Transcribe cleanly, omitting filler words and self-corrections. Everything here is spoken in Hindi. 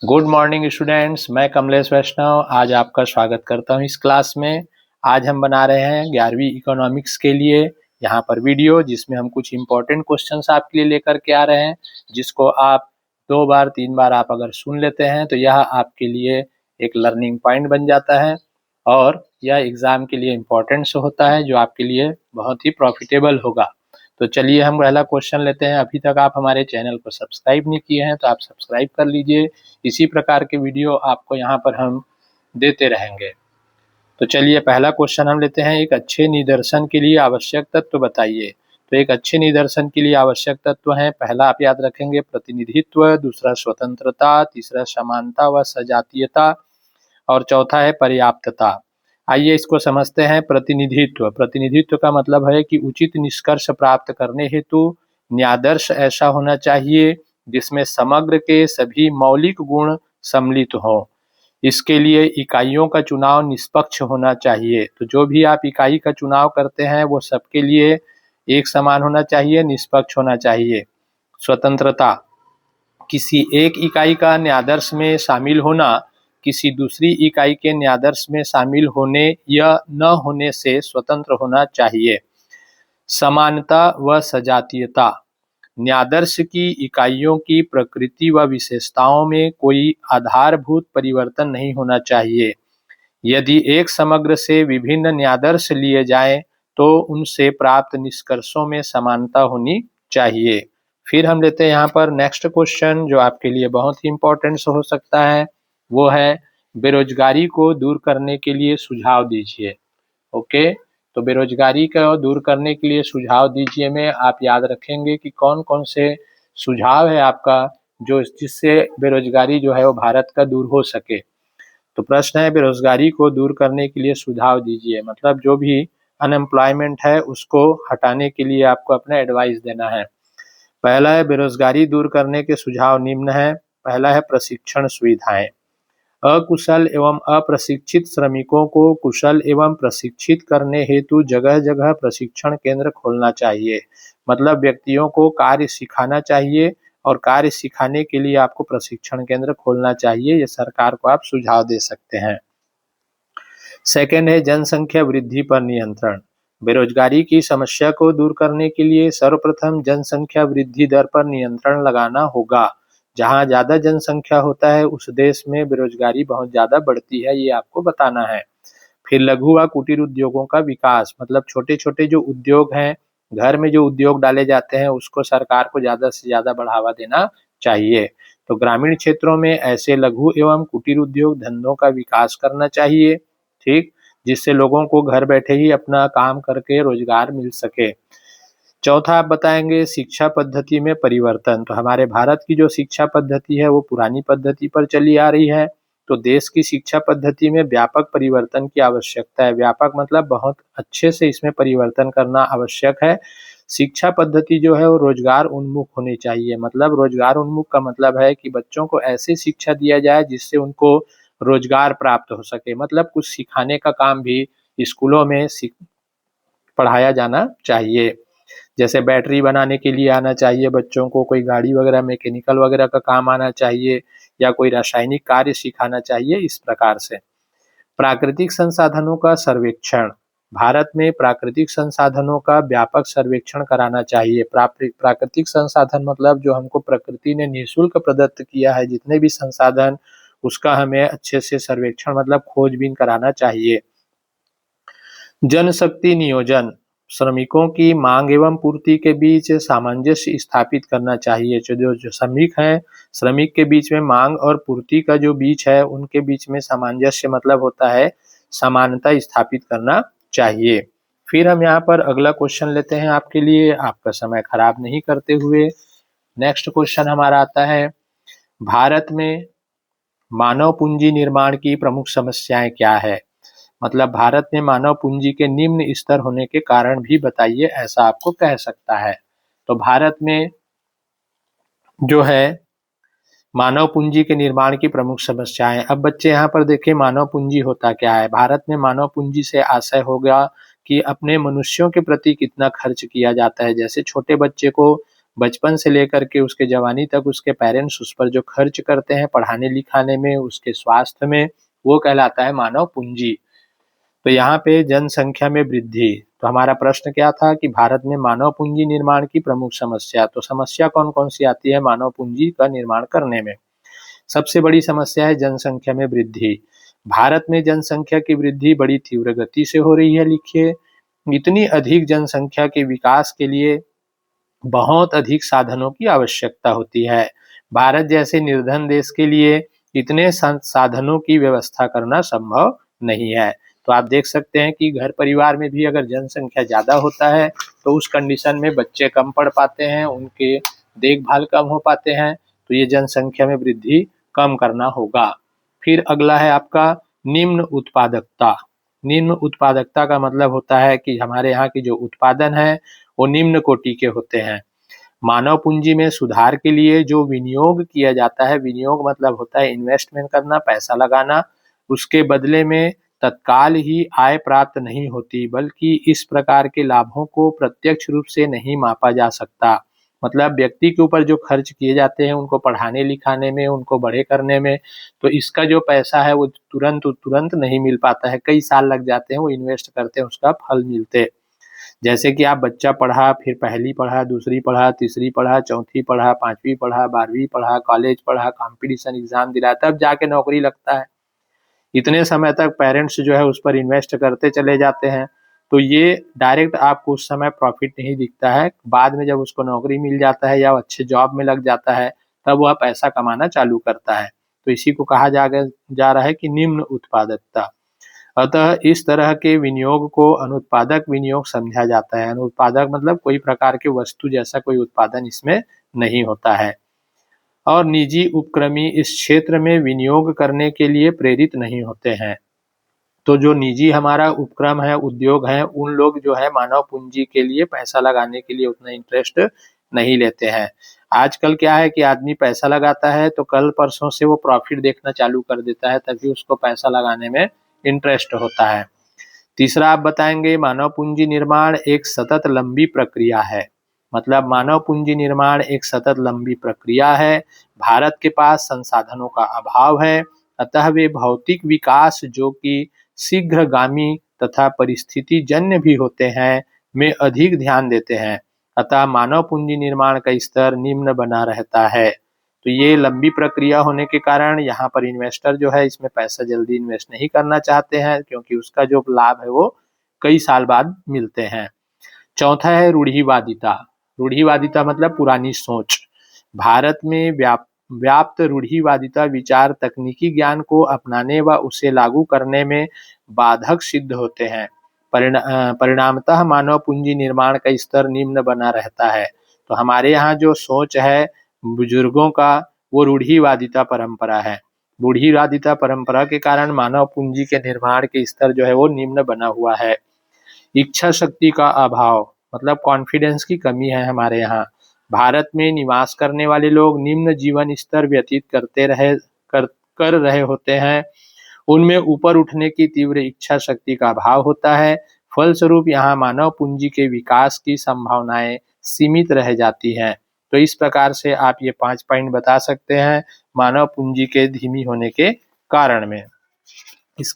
गुड मॉर्निंग स्टूडेंट्स, मैं कमलेश वैष्णव आज आपका स्वागत करता हूं इस क्लास में। आज हम बना रहे हैं 11वीं इकोनॉमिक्स के लिए यहाँ पर वीडियो, जिसमें हम कुछ इम्पोर्टेंट क्वेश्चंस आपके लिए लेकर के आ रहे हैं, जिसको आप 2 बार 3 बार आप अगर सुन लेते हैं तो यह आपके लिए एक लर्निंग पॉइंट बन जाता है और यह एग्ज़ाम के लिए इम्पोर्टेंट होता है, जो आपके लिए बहुत ही प्रॉफिटेबल होगा। तो चलिए हम पहला क्वेश्चन लेते हैं। अभी तक आप हमारे चैनल को सब्सक्राइब नहीं किए हैं तो आप सब्सक्राइब कर लीजिए। इसी प्रकार के वीडियो आपको यहाँ पर हम देते रहेंगे। तो चलिए पहला क्वेश्चन हम लेते हैं। एक अच्छे निदर्शन के लिए आवश्यक तत्व बताइए। तो एक अच्छे निदर्शन के लिए आवश्यक तत्व हैं, पहला आप याद रखेंगे प्रतिनिधित्व, दूसरा स्वतंत्रता, तीसरा समानता व सजातीयता और चौथा है पर्याप्तता। आइए इसको समझते हैं। प्रतिनिधित्व, प्रतिनिधित्व का मतलब है कि उचित निष्कर्ष प्राप्त करने हेतु न्यादर्श ऐसा होना चाहिए जिसमें समग्र के सभी मौलिक गुण सम्मिलित हों। इसके लिए इकाइयों का चुनाव निष्पक्ष होना चाहिए। तो जो भी आप इकाई का चुनाव करते हैं वो सबके लिए एक समान होना चाहिए, निष्पक्ष होना चाहिए। स्वतंत्रता, किसी एक इकाई का न्यादर्श में शामिल होना किसी दूसरी इकाई के न्यादर्श में शामिल होने या न होने से स्वतंत्र होना चाहिए। समानता व सजातीयता, न्यादर्श की इकाइयों की प्रकृति व विशेषताओं में कोई आधारभूत परिवर्तन नहीं होना चाहिए। यदि एक समग्र से विभिन्न न्यादर्श लिए जाएं तो उनसे प्राप्त निष्कर्षों में समानता होनी चाहिए। फिर हम लेते हैं यहाँ पर नेक्स्ट क्वेश्चन, जो आपके लिए बहुत ही इम्पोर्टेंट हो सकता है, वो है बेरोजगारी को दूर करने के लिए सुझाव दीजिए। ओके, तो बेरोजगारी को दूर करने के लिए सुझाव दीजिए में आप याद रखेंगे कि कौन कौन से सुझाव है आपका जो जिससे बेरोजगारी जो है वो भारत का दूर हो सके। तो प्रश्न है बेरोजगारी को दूर करने के लिए सुझाव दीजिए, मतलब जो भी अनएम्प्लॉयमेंट है उसको हटाने के लिए आपको अपना एडवाइस देना है। पहला है बेरोजगारी दूर करने के सुझाव निम्न है। पहला है प्रशिक्षण सुविधाएं, अकुशल एवं अप्रशिक्षित श्रमिकों को कुशल एवं प्रशिक्षित करने हेतु जगह जगह प्रशिक्षण केंद्र खोलना चाहिए। मतलब व्यक्तियों को कार्य सिखाना चाहिए और कार्य सिखाने के लिए आपको प्रशिक्षण केंद्र खोलना चाहिए। ये सरकार को आप सुझाव दे सकते हैं। सेकेंड है जनसंख्या वृद्धि पर नियंत्रण, बेरोजगारी की समस्या को दूर करने के लिए सर्वप्रथम जनसंख्या वृद्धि दर पर नियंत्रण लगाना होगा। जहाँ ज़्यादा जनसंख्या होता है उस देश में बेरोजगारी बहुत ज़्यादा बढ़ती है, ये आपको बताना है। फिर लघु व कुटीर उद्योगों का विकास, मतलब छोटे छोटे जो उद्योग हैं, घर में जो उद्योग डाले जाते हैं उसको सरकार को ज़्यादा से ज़्यादा बढ़ावा देना चाहिए। तो ग्रामीण क्षेत्रों में ऐसे लघु एवं कुटीर उद्योग धंधों का विकास करना चाहिए, ठीक, जिससे लोगों को घर बैठे ही अपना काम करके रोजगार मिल सके। चौथा आप बताएंगे शिक्षा पद्धति में परिवर्तन। तो हमारे भारत की जो शिक्षा पद्धति है वो पुरानी पद्धति पर चली आ रही है, तो देश की शिक्षा पद्धति में व्यापक परिवर्तन की आवश्यकता है। व्यापक मतलब बहुत अच्छे से इसमें परिवर्तन करना आवश्यक है। शिक्षा पद्धति जो है वो रोजगार उन्मुख होनी चाहिए। मतलब रोजगार उन्मुख का मतलब है कि बच्चों को ऐसी शिक्षा दिया जाए जिससे उनको रोजगार प्राप्त हो सके। मतलब कुछ सिखाने का काम भी स्कूलों में पढ़ाया जाना चाहिए। जैसे बैटरी बनाने के लिए आना चाहिए बच्चों को, कोई गाड़ी वगैरह मैकेनिकल वगैरह का काम आना चाहिए, या कोई रासायनिक कार्य सिखाना चाहिए, इस प्रकार से। प्राकृतिक संसाधनों का सर्वेक्षण, भारत में प्राकृतिक संसाधनों का व्यापक सर्वेक्षण कराना चाहिए। प्राकृतिक संसाधन मतलब जो हमको प्रकृति ने निःशुल्क प्रदत्त किया है, जितने भी संसाधन, उसका हमें अच्छे से सर्वेक्षण मतलब खोजबीन कराना चाहिए। जनशक्ति नियोजन, श्रमिकों की मांग एवं पूर्ति के बीच सामंजस्य स्थापित करना चाहिए। जो श्रमिक हैं, श्रमिक के बीच में मांग और पूर्ति का जो बीच है उनके बीच में सामंजस्य मतलब होता है समानता स्थापित करना चाहिए। फिर हम यहाँ पर अगला क्वेश्चन लेते हैं आपके लिए, आपका समय खराब नहीं करते हुए। नेक्स्ट क्वेश्चन हमारा आता है, भारत में मानव पूंजी निर्माण की प्रमुख समस्याएं क्या है। मतलब भारत में मानव पूंजी के निम्न स्तर होने के कारण भी बताइए, ऐसा आपको कह सकता है। तो भारत में जो है मानव पूंजी के निर्माण की प्रमुख समस्याएं। अब बच्चे यहाँ पर देखिए मानव पूंजी होता क्या है। भारत में मानव पूंजी से आशय होगा कि अपने मनुष्यों के प्रति कितना खर्च किया जाता है। जैसे छोटे बच्चे को बचपन से लेकर के उसके जवानी तक उसके पेरेंट्स उस पर जो खर्च करते हैं पढ़ाने लिखाने में, उसके स्वास्थ्य में, वो कहलाता है मानव पूंजी। तो यहाँ पे जनसंख्या में वृद्धि, तो हमारा प्रश्न क्या था कि भारत में मानव पूंजी निर्माण की प्रमुख समस्या, तो समस्या कौन कौन सी आती है मानव पूंजी का निर्माण करने में। सबसे बड़ी समस्या है जनसंख्या में वृद्धि। भारत में जनसंख्या की वृद्धि बड़ी तीव्र गति से हो रही है। लिखिए, इतनी अधिक जनसंख्या के विकास के लिए बहुत अधिक साधनों की आवश्यकता होती है। भारत जैसे निर्धन देश के लिए इतने साधनों की व्यवस्था करना संभव नहीं है। तो आप देख सकते हैं कि घर परिवार में भी अगर जनसंख्या ज़्यादा होता है तो उस कंडीशन में बच्चे कम पढ़ पाते हैं, उनके देखभाल कम हो पाते हैं। तो ये जनसंख्या में वृद्धि कम करना होगा। फिर अगला है आपका निम्न उत्पादकता। निम्न उत्पादकता का मतलब होता है कि हमारे यहाँ की जो उत्पादन है वो निम्न कोटि के होते हैं। मानव पूंजी में सुधार के लिए जो विनियोग किया जाता है, विनियोग मतलब होता है इन्वेस्टमेंट करना, पैसा लगाना, उसके बदले में तत्काल ही आय प्राप्त नहीं होती, बल्कि इस प्रकार के लाभों को प्रत्यक्ष रूप से नहीं मापा जा सकता। मतलब व्यक्ति के ऊपर जो खर्च किए जाते हैं उनको पढ़ाने लिखाने में, उनको बड़े करने में, तो इसका जो पैसा है वो तुरंत तुरंत नहीं मिल पाता है, कई साल लग जाते हैं वो इन्वेस्ट करते हैं उसका फल मिलते। जैसे कि आप बच्चा पढ़ा, फिर पहली पढ़ा, दूसरी पढ़ा, तीसरी पढ़ा, चौथी पढ़ा, पांचवी पढ़ा, 12वीं पढ़ा, कॉलेज पढ़ा, कंपटीशन एग्जाम दिला, तब जाके नौकरी लगता है। इतने समय तक पेरेंट्स जो है उस पर इन्वेस्ट करते चले जाते हैं, तो ये डायरेक्ट आपको उस समय प्रॉफिट नहीं दिखता है। बाद में जब उसको नौकरी मिल जाता है या अच्छे जॉब में लग जाता है तब वह पैसा कमाना चालू करता है। तो इसी को कहा जा रहा है कि निम्न उत्पादकता। अतः इस तरह के विनियोग को अनुत्पादक विनियोग समझा जाता है। अनुत्पादक मतलब कोई प्रकार के वस्तु जैसा कोई उत्पादन इसमें नहीं होता है। और निजी उपक्रमी इस क्षेत्र में विनियोग करने के लिए प्रेरित नहीं होते हैं। तो जो निजी हमारा उपक्रम है, उद्योग है, उन लोग जो है मानव पूंजी के लिए पैसा लगाने के लिए उतना इंटरेस्ट नहीं लेते हैं। आजकल क्या है कि आदमी पैसा लगाता है तो कल परसों से वो प्रॉफिट देखना चालू कर देता है, तभी उसको पैसा लगाने में इंटरेस्ट होता है। तीसरा आप बताएंगे मानव पूंजी निर्माण एक सतत लंबी प्रक्रिया है। मतलब मानव पूंजी निर्माण एक सतत लंबी प्रक्रिया है। भारत के पास संसाधनों का अभाव है, अतः वे भौतिक विकास जो कि शीघ्रगामी तथा परिस्थिति जन्य भी होते हैं में अधिक ध्यान देते हैं। अतः मानव पूंजी निर्माण का स्तर निम्न बना रहता है। तो ये लंबी प्रक्रिया होने के कारण यहाँ पर इन्वेस्टर जो है इसमें पैसा जल्दी इन्वेस्ट नहीं करना चाहते हैं, क्योंकि उसका जो लाभ है वो कई साल बाद मिलते हैं। चौथा है रूढ़िवादिता। रूढ़िवादिता मतलब पुरानी सोच। भारत में व्याप्त रूढ़िवादिता विचार तकनीकी ज्ञान को अपनाने व उसे लागू करने में बाधक सिद्ध होते हैं। परिणामतः मानव पूंजी निर्माण का स्तर निम्न बना रहता है। तो हमारे यहाँ जो सोच है बुजुर्गों का, वो रूढ़िवादिता परंपरा है। रूढ़िवादिता परंपरा के कारण मानव पूंजी के निर्माण के स्तर जो है वो निम्न बना हुआ है। इच्छा शक्ति का अभाव मतलब कॉन्फिडेंस की कमी है हमारे यहाँ। भारत में निवास करने वाले लोग निम्न जीवन स्तर व्यतीत कर रहे होते हैं। उनमें ऊपर उठने की तीव्र इच्छा शक्ति का अभाव होता है। फलस्वरूप यहाँ मानव पूंजी के विकास की संभावनाएं सीमित रह जाती हैं। तो इस प्रकार से आप ये 5 पॉइंट बता सकते हैं मानव पूंजी के धीमी होने के कारण में।